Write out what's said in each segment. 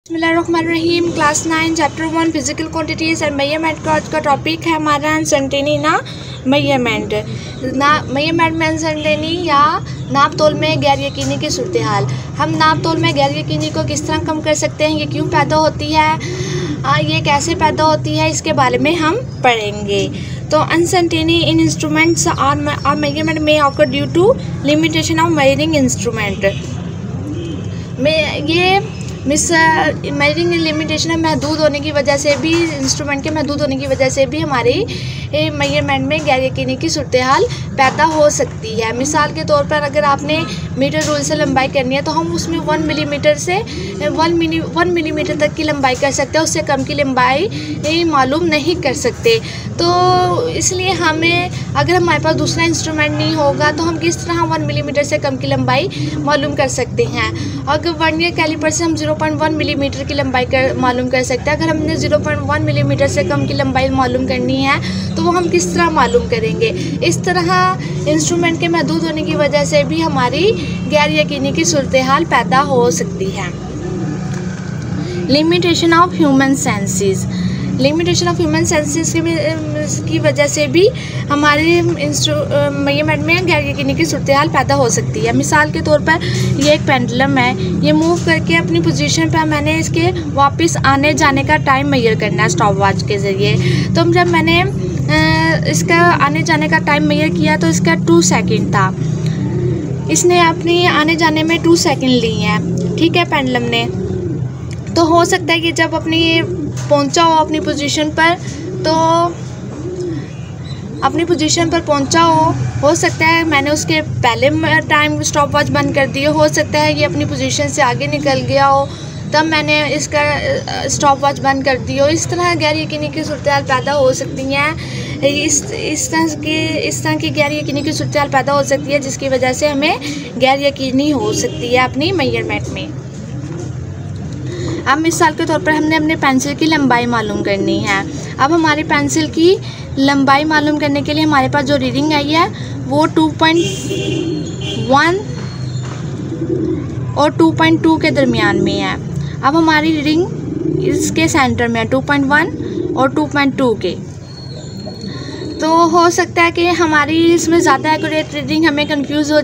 बिस्मिल्लाहिर्रहमानिर्रहीम। Class 9 chapter 1 physical quantities and measurement का आज का टॉपिक है हमारा अनसर्टेनिटी ना मेजरमेंट में अनसर्टेनिटी या नाप तोल में गैर यकीनी की सूरत हाल। हम नाप तोल में गैर यकीनी को किस तरह कम कर सकते हैं, ये क्यों पैदा होती है, ये कैसे पैदा होती है, इसके बारे में हम पढ़ेंगे। तो अनसर्टेनिटी इन इंस्ट्रूमेंट्स और मेजरमेंट में occur due to limitation of measuring instrument में ये मेजरिंग लिमिटेशन महदूद होने की वजह से भी, इंस्ट्रूमेंट के महदूद होने की वजह से भी हमारी मेजरमेंट में गैर यकीनी की सूरत हाल पैदा हो सकती है। मिसाल के तौर पर अगर आपने मीटर रूल से लंबाई करनी है तो हम उसमें 1 मिलीमीटर से 1 मिलीमीटर तक की लंबाई कर सकते हैं, उससे कम की लंबाई मालूम नहीं कर सकते। तो इसलिए हमें, अगर हमारे पास दूसरा इंस्ट्रूमेंट नहीं होगा तो हम किस तरह 1 मिलीमीटर से कम की लंबाई मालूम कर सकते हैं। अगर वर्नियर कैलिपर से हम 0.1 मिलीमीटर की लंबाई मालूम कर सकते हैं। अगर हमने 0.1 मिलीमीटर से कम की लंबाई मालूम करनी है तो वो हम किस तरह मालूम करेंगे। इस तरह इंस्ट्रूमेंट के महदूद होने की वजह से भी हमारी गैर यकीनी की सूरत हाल पैदा हो सकती है। लिमिटेशन ऑफ ह्यूमन सेंसेस की वजह से भी हमारे मेजरमेंट में गैर यकीनी की सूरत हाल पैदा हो सकती है। मिसाल के तौर पर ये एक पेंडुलम है, ये मूव करके अपनी पोजीशन पर मैंने इसके वापस आने जाने का टाइम मेजर करना है स्टॉप वॉच के ज़रिए। तो जब मैंने इसका आने जाने का टाइम मेजर किया तो इसका 2 सेकंड था। इसने अपनी आने जाने में 2 सेकंड लिए हैं, ठीक है, पेंडुलम ने। तो हो सकता है कि जब अपनी पहुंचा हो पोजीशन पर पहुंचा हो सकता है मैंने उसके पहले टाइम स्टॉप वॉच बंद कर दी हो सकता है ये अपनी पोजीशन से आगे निकल गया हो, तब मैंने इसका स्टॉप वॉच बंद कर दी हो। इस तरह गैर यकीनी की सूरत हाल पैदा हो सकती हैं। इस तरह की गैर यकीनी की सूरत हाल पैदा हो सकती है जिसकी वजह से हमें गैर यकीनी हो सकती है अपनी मेजरमेंट में। अब मिसाल के तौर पर हमने अपने पेंसिल की लंबाई मालूम करनी है। अब हमारी पेंसिल की लंबाई मालूम करने के लिए हमारे पास जो रीडिंग आई है वो 2.1 और 2.2 के दरमियान में है। अब हमारी रीडिंग इसके सेंटर में है 2.1 और 2.2 के। तो हो सकता है कि हमारी इसमें ज़्यादा एक्यूरेट रीडिंग हमें कंफ्यूज हो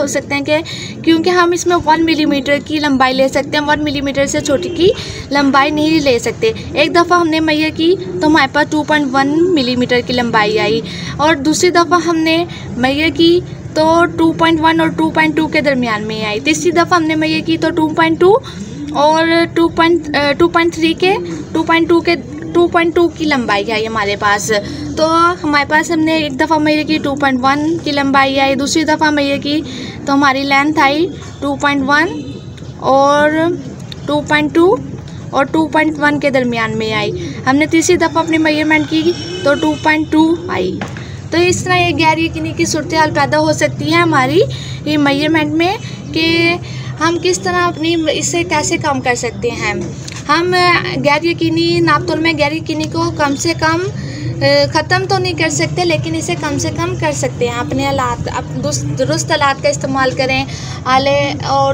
सकते हैं कि क्योंकि हम इसमें 1 मिलीमीटर की लंबाई ले सकते हैं, 1 मिलीमीटर से छोटी की लंबाई नहीं ले सकते। एक दफ़ा हमने मेजर की तो हमारे पास 2.1 मिलीमीटर की लंबाई आई, और दूसरी दफ़ा हमने मेजर की तो 2.1 और 2.2 के दरमियान में आई। तीसरी दफ़ा हमने मेजर की तो 2.2 और 2.3 के 2.2 की लंबाई आई हमारे पास। तो हमारे पास हमने एक दफ़ा मेजर की 2.1 की लंबाई आई, दूसरी दफ़ा मेजर की तो हमारी लेंथ आई 2.1 और 2.2 और 2.1 के दरमियान में आई। हमने तीसरी दफ़ा अपनी मेजरमेंट की तो 2.2 आई। तो इस तरह ये गैर यकीनी की सूरत हाल पैदा हो सकती है हमारी ये मेजरमेंट में कि हम किस तरह अपनी इसे कैसे कम कर सकते हैं। हम गैर यकीनी नाप तोल में गैर यकीनी को कम से कम ख़त्म तो नहीं कर सकते, लेकिन इसे कम से कम कर सकते हैं। अपने दुरुस्त आलात का इस्तेमाल करें,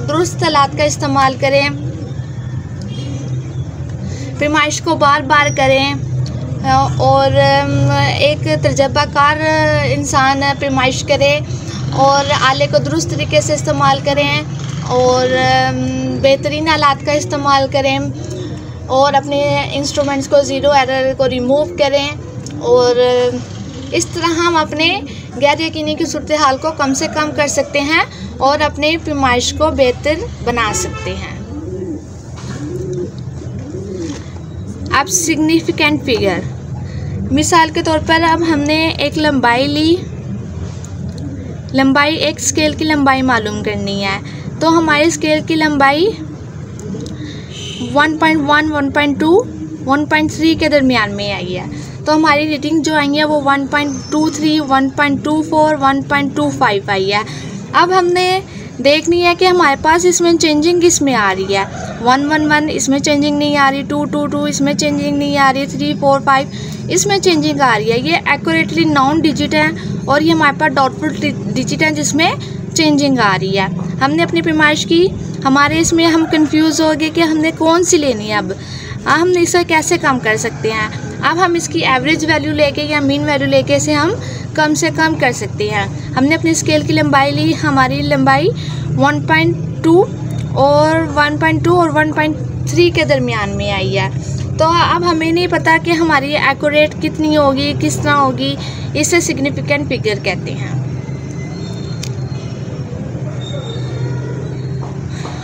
दुरुस्त आलात का इस्तेमाल करें, पैमाइश को बार बार करें, और एक तजर्बाकार इंसान पैमाइश करे और आले को दुरुस्त तरीके से इस्तेमाल करें और बेहतरीन आलात का इस्तेमाल करें और अपने इंस्ट्रूमेंट्स को ज़ीरो एरर को रिमूव करें। और इस तरह हम अपने गैर यकीनी की सूरत हाल को कम से कम कर सकते हैं और अपने पैमाइश को बेहतर बना सकते हैं। अब सिग्निफिकेंट फिगर, मिसाल के तौर पर अब हमने एक लंबाई ली, एक स्केल की लंबाई मालूम करनी है। तो हमारी स्केल की लंबाई 1.1, 1.2, 1.3 के दरमियान में आई है। तो हमारी रीडिंग जो आई है वो 1.23, 1.24, 1.25 आई है। अब हमने देखनी है कि हमारे पास इसमें चेंजिंग किस में आ रही है। 111 इसमें चेंजिंग नहीं आ रही, 222 इसमें चेंजिंग नहीं आ रही, 345 इसमें चेंजिंग आ रही है। ये एक्यूरेटली नॉन डिजिट है और ये हमारे पास डॉटफुल डिजिट है जिसमें चेंजिंग आ रही है। हमने अपनी पैमाइश की हमारे इसमें हम कंफ्यूज हो गए कि हमने कौन सी लेनी है। अब हम इसे कैसे कम कर सकते हैं। अब हम इसकी एवरेज वैल्यू लेके या मीन वैल्यू लेके इसे हम कम से कम कर सकते हैं। हमने अपनी स्केल की लंबाई ली, हमारी लंबाई 1.2 और 1.3 के दरमियान में आई है। तो अब हमें नहीं पता कि हमारी एक्यूरेट कितनी होगी, किस तरह होगी, इसे सिग्निफिकेंट फिगर कहते हैं।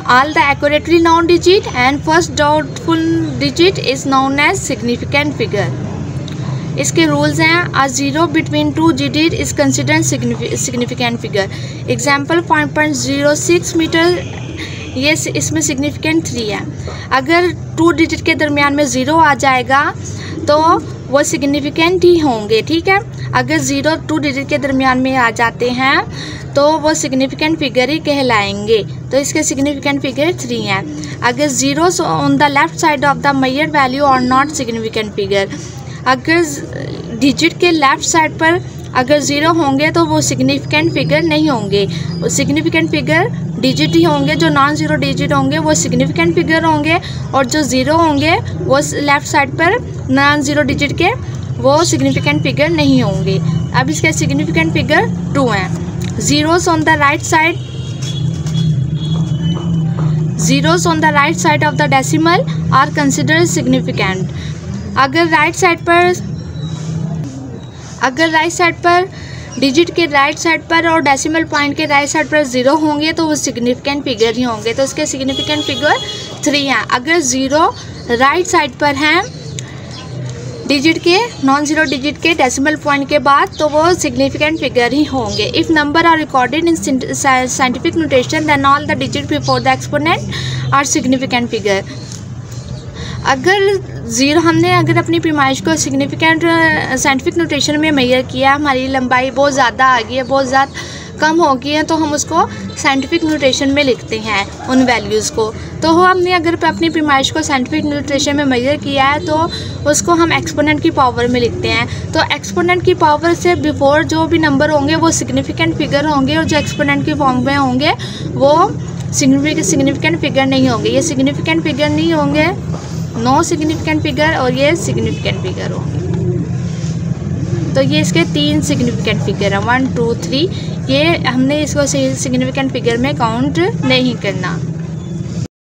All the accurately known digit and first doubtful digit is known as significant figure. इसके रूल्स हैं, a zero between two digit is considered significant figure. Example 5.06 metre, ये इसमें सिग्निफिकेंट 3 है। अगर 2 डिजिट के दरमियान में 0 आ जाएगा तो वो सिग्निफिकेंट ही होंगे, ठीक है। अगर 0 2 डिजिट के दरमियान में आ जाते हैं तो वो सिग्निफिकेंट फिगर ही कहलाएंगे। तो इसके सिग्निफिकेंट फिगर 3 है। अगर zeros on the left side of the measured value और नॉट सिग्निफिकेंट फिगर, अगर डिजिट के लेफ्ट साइड पर अगर 0 होंगे तो वो सिग्निफिकेंट फिगर नहीं होंगे। वो सिग्निफिकेंट फिगर डिजिट ही होंगे। जो नॉन ज़ीरो डिजिट होंगे वो सिग्निफिकेंट फिगर होंगे और जो 0 होंगे वो लेफ़्ट साइड पर नॉन ज़ीरो डिजिट के वो सिग्निफिकेंट फिगर नहीं होंगे। अब इसके सिग्निफिकेंट फिगर 2 हैं। Zeros on the right side of the decimal are considered significant. अगर राइट साइड पर डिजिट के राइट साइड पर और डेसिमल पॉइंट के राइट साइड पर 0 होंगे तो वो सिग्निफिकेंट फिगर ही होंगे। तो इसके सिग्निफिकेंट फिगर 3 हैं। अगर 0 राइट साइड पर हैं डिजिट के, नॉन ज़ीरो डिजिट के डेसिमल पॉइंट के बाद, तो वो सिग्निफिकेंट फिगर ही होंगे। If number are recorded in scientific notation then all the digits before the exponent are significant figure. हमने अगर अपनी पैमाइश को सिग्निफिकेंट साइंटिफिक नोटेशन में मेजर किया, हमारी लंबाई बहुत ज़्यादा आ गई है, बहुत ज़्यादा कम हो गई है, तो हम उसको साइंटिफिक नोटेशन में लिखते हैं उन वैल्यूज़ को। तो हमने अगर अपनी पैमाइश को साइंटिफिक नोटेशन में मेजर किया है तो उसको हम एक्सपोनेंट की पावर में लिखते हैं। तो एक्सपोनेंट की पावर से बिफोर जो भी नंबर होंगे वो सिग्निफिकेंट फिगर होंगे और जो एक्सपोनेंट की फॉर्म में होंगे वो सिग्निफिकेंट फिगर नहीं होंगे। ये सिग्निफिकेंट फिगर नहीं होंगे, नो सिग्निफिकेंट फिगर, और ये सिग्निफिकेंट फिगर होंगे। तो ये इसके 3 सिग्निफिकेंट फिगर हैं, 1 2 3। ये हमने इसको सिग्निफिकेंट फिगर में काउंट नहीं करना।